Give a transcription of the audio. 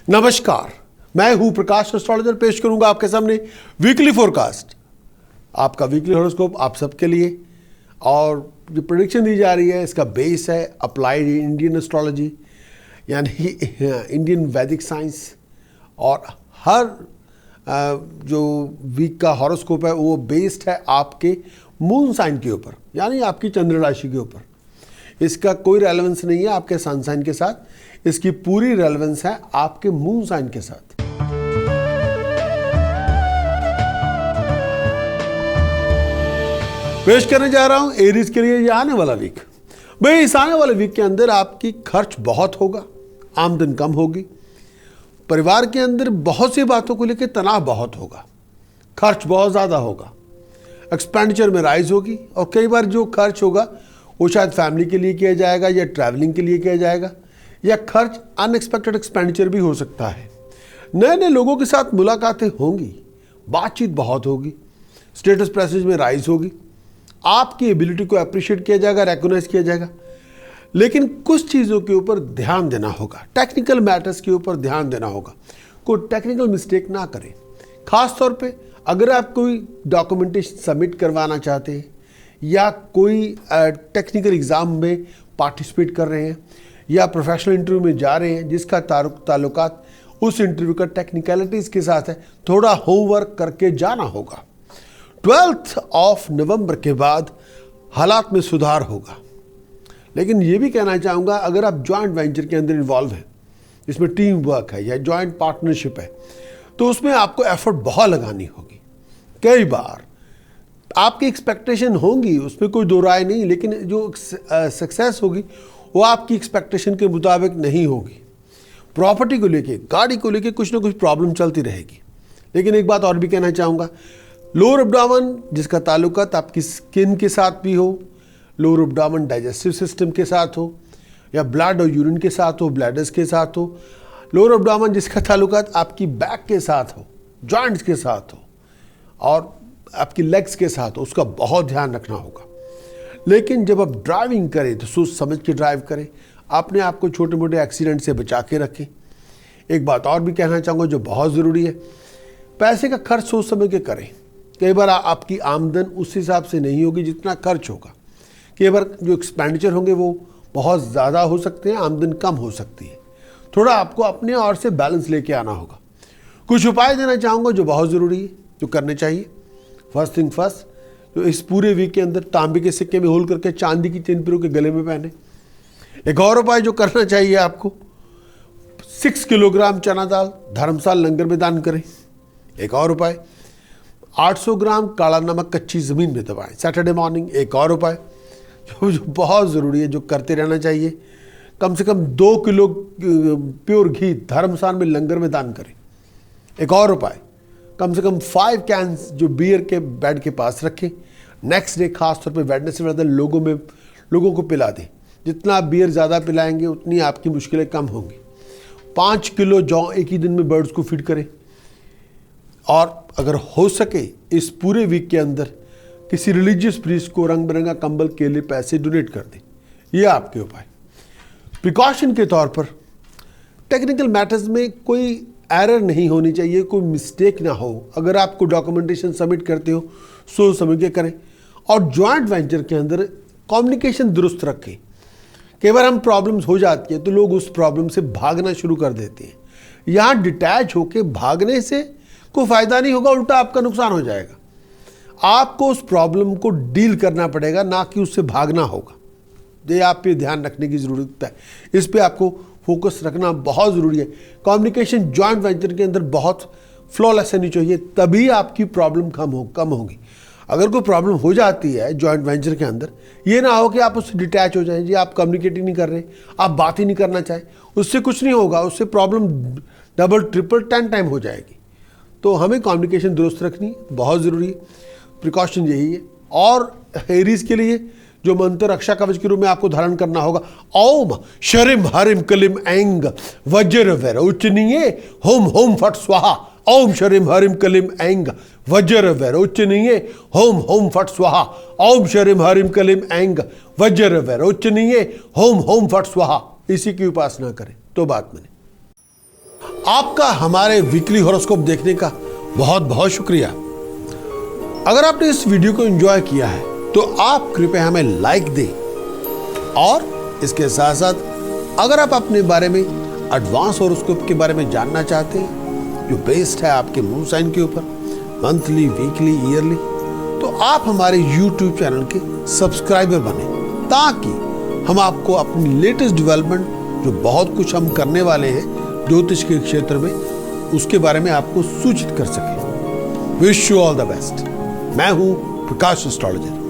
नमस्कार, मैं हूं प्रकाश एस्ट्रोलॉजर। पेश करूंगा आपके सामने वीकली फोरकास्ट, आपका वीकली हॉरोस्कोप आप सबके लिए। और जो प्रेडिक्शन दी जा रही है इसका बेस है अप्लाइड इंडियन एस्ट्रोलॉजी, यानी इंडियन वैदिक साइंस। और हर जो वीक का हॉरोस्कोप है वो बेस्ड है आपके मून साइन के ऊपर, यानी आपकी चंद्र राशि के ऊपर। इसका कोई रेलेवेंस नहीं है आपके सन साइन के साथ, इसकी पूरी रेलेवेंस है आपके मून साइन के साथ। पेश करने जा रहा हूं एरीज के लिए ये आने वाला वीक। भाई इस आने वाले वीक के अंदर आपकी खर्च बहुत होगा, आमदन कम होगी, परिवार के अंदर बहुत सी बातों को लेकर तनाव बहुत होगा, खर्च बहुत ज़्यादा होगा, एक्सपेंडिचर में राइज होगी। और कई बार जो खर्च होगा वो शायद फैमिली के लिए किया जाएगा या ट्रैवलिंग के लिए किया जाएगा, या खर्च अनएक्सपेक्टेड एक्सपेंडिचर भी हो सकता है। नए नए लोगों के साथ मुलाकातें होंगी, बातचीत बहुत होगी, स्टेटस प्रेसेज में राइज होगी, आपकी एबिलिटी को अप्रिशिएट किया जाएगा, रिकॉग्नाइज किया जाएगा। लेकिन कुछ चीज़ों के ऊपर ध्यान देना होगा, टेक्निकल मैटर्स के ऊपर ध्यान देना होगा, कोई टेक्निकल मिस्टेक ना करें। खास तौर पे अगर आप कोई डॉक्यूमेंटेशन सबमिट करवाना चाहते हैं या कोई टेक्निकल एग्ज़ाम में पार्टिसिपेट कर रहे हैं या प्रोफेशनल इंटरव्यू में जा रहे हैं जिसका ताल्लुकात उस इंटरव्यू का टेक्निकलिटीज़ के साथ है, थोड़ा होमवर्क करके जाना होगा। 12 नवंबर के बाद हालात में सुधार होगा। लेकिन ये भी कहना चाहूँगा, अगर आप जॉइंट वेंचर के अंदर इन्वॉल्व हैं, इसमें टीम वर्क है या जॉइंट पार्टनरशिप है, तो उसमें आपको एफर्ट बहुत लगानी होगी। कई बार आपकी एक्सपेक्टेशन होंगी, उसमें कोई दो राय नहीं, लेकिन जो सक्सेस होगी वो आपकी एक्सपेक्टेशन के मुताबिक नहीं होगी। प्रॉपर्टी को लेके, गाड़ी को लेके कुछ ना कुछ प्रॉब्लम चलती रहेगी। लेकिन एक बात और भी कहना चाहूँगा, लोअर एब्डोमेन जिसका ताल्लुकात आपकी स्किन के साथ भी हो, लोअर एब्डोमेन डाइजेस्टिव सिस्टम के साथ हो, या ब्लड और यूरिन के साथ हो, ब्लैडर्स के साथ हो, लोअर एब्डोमेन जिसका ताल्लुकात आपकी बैक के साथ हो, जॉइंट्स के साथ हो और आपकी लेग्स के साथ हो, उसका बहुत ध्यान रखना होगा। लेकिन जब आप ड्राइविंग करें तो सोच समझ के ड्राइव करें, अपने आप को छोटे मोटे एक्सीडेंट से बचा के रखें। एक बात और भी कहना चाहूँगा जो बहुत ज़रूरी है, पैसे का खर्च सोच समझ के करें। कई बार आपकी आमदन उस हिसाब से नहीं होगी जितना खर्च होगा। कई बार जो एक्सपेंडिचर होंगे वो बहुत ज़्यादा हो सकते हैं, आमदन कम हो सकती है। थोड़ा आपको अपने और से बैलेंस लेके आना होगा। कुछ उपाय देना चाहूँगा जो बहुत ज़रूरी है, जो करने चाहिए। फर्स्ट थिंग फर्स्ट, जो इस पूरे वीक के अंदर तांबे के सिक्के में होल करके चांदी की चेन पिरो के गले में पहने। एक और उपाय जो करना चाहिए आपको, 6 किलोग्राम चना दाल धर्मशाला लंगर में दान करें। एक और उपाय, 800 ग्राम काला नमक कच्ची ज़मीन में दबाएं सैटरडे मॉर्निंग। एक और उपाय जो बहुत ज़रूरी है, जो करते रहना चाहिए, कम से कम 2 किलो प्योर घी धर्मशाला में लंगर में दान करें। एक और उपाय, कम से कम 5 कैंस जो बियर के बेड के पास रखें। नेक्स्ट डे खास तौर पे वेडनेसडे लोगों को पिला दें। जितना आप बियर ज़्यादा पिलाएंगे उतनी आपकी मुश्किलें कम होंगी। 5 किलो जौ एक ही दिन में बर्ड्स को फीड करें। और अगर हो सके इस पूरे वीक के अंदर किसी रिलीजियस प्रीस्ट को रंग बिरंगा कंबल के लिए पैसे डोनेट कर दें। ये आपके उपाय। प्रिकॉशन के तौर पर टेक्निकल मैटर्स में कोई एरर नहीं होनी चाहिए, कोई मिस्टेक ना हो। अगर आपको डॉक्यूमेंटेशन सबमिट करते हो सोच समझ के करें। और जॉइंट वेंचर के अंदर कम्युनिकेशन दुरुस्त रखें। कई बार हम प्रॉब्लम्स हो जाती है तो लोग उस प्रॉब्लम से भागना शुरू कर देते हैं। यहाँ डिटैच होके भागने से कोई फ़ायदा नहीं होगा, उल्टा आपका नुकसान हो जाएगा। आपको उस प्रॉब्लम को डील करना पड़ेगा, ना कि उससे भागना होगा। ये आप पे ध्यान रखने की ज़रूरत है, इस पे आपको फोकस रखना बहुत ज़रूरी है। कम्युनिकेशन जॉइंट वेंचर के अंदर बहुत फ्लॉलेस होनी चाहिए, तभी आपकी प्रॉब्लम कम होगी। अगर कोई प्रॉब्लम हो जाती है जॉइंट वेंचर के अंदर, ये ना हो कि आप उससे डिटैच हो जाएं, जी आप कम्युनिकेट ही नहीं कर रहे, आप बात ही नहीं करना चाहें, उससे कुछ नहीं होगा, उससे प्रॉब्लम डबल ट्रिपल 10 टाइम हो जाएगी। तो हमें कम्युनिकेशन दुरुस्त रखनी बहुत ज़रूरी है। प्रिकॉशन यही है। और एरीज के लिए जो मंत्र रक्षा कवच के रूप में आपको धारण करना होगा, ओम शरिम हरिम कलिम ऐंग वज्र वैर उच्चनीय होम होम फट स्वाहा। ओम शरिम हरिम कलिम ऐंग वज्र वैर उच्चनीय होम होम फट स्वाहा। ओम शरिम हरिम कलिम ऐंग वज्र वैर उच्चनीय होम होम फट स्वाहा। इसी की उपासना करें तो बात बने। आपका हमारे वीकली हॉरोस्कोप देखने का बहुत बहुत शुक्रिया। अगर आपने इस वीडियो को एंजॉय किया है तो आप कृपया हमें लाइक दें, और इसके साथ साथ अगर आप अपने बारे में एडवांस हॉरोस्कोप के बारे में जानना चाहते हैं जो बेस्ड है आपके मून साइन के ऊपर, मंथली, वीकली, ईयरली, तो आप हमारे YouTube चैनल के सब्सक्राइबर बने, ताकि हम आपको अपनी लेटेस्ट डेवलपमेंट, जो बहुत कुछ हम करने वाले हैं ज्योतिष के क्षेत्र में, उसके बारे में आपको सूचित कर सकें। Wish you all the best. मैं हूं प्रकाश एस्ट्रोलॉजर।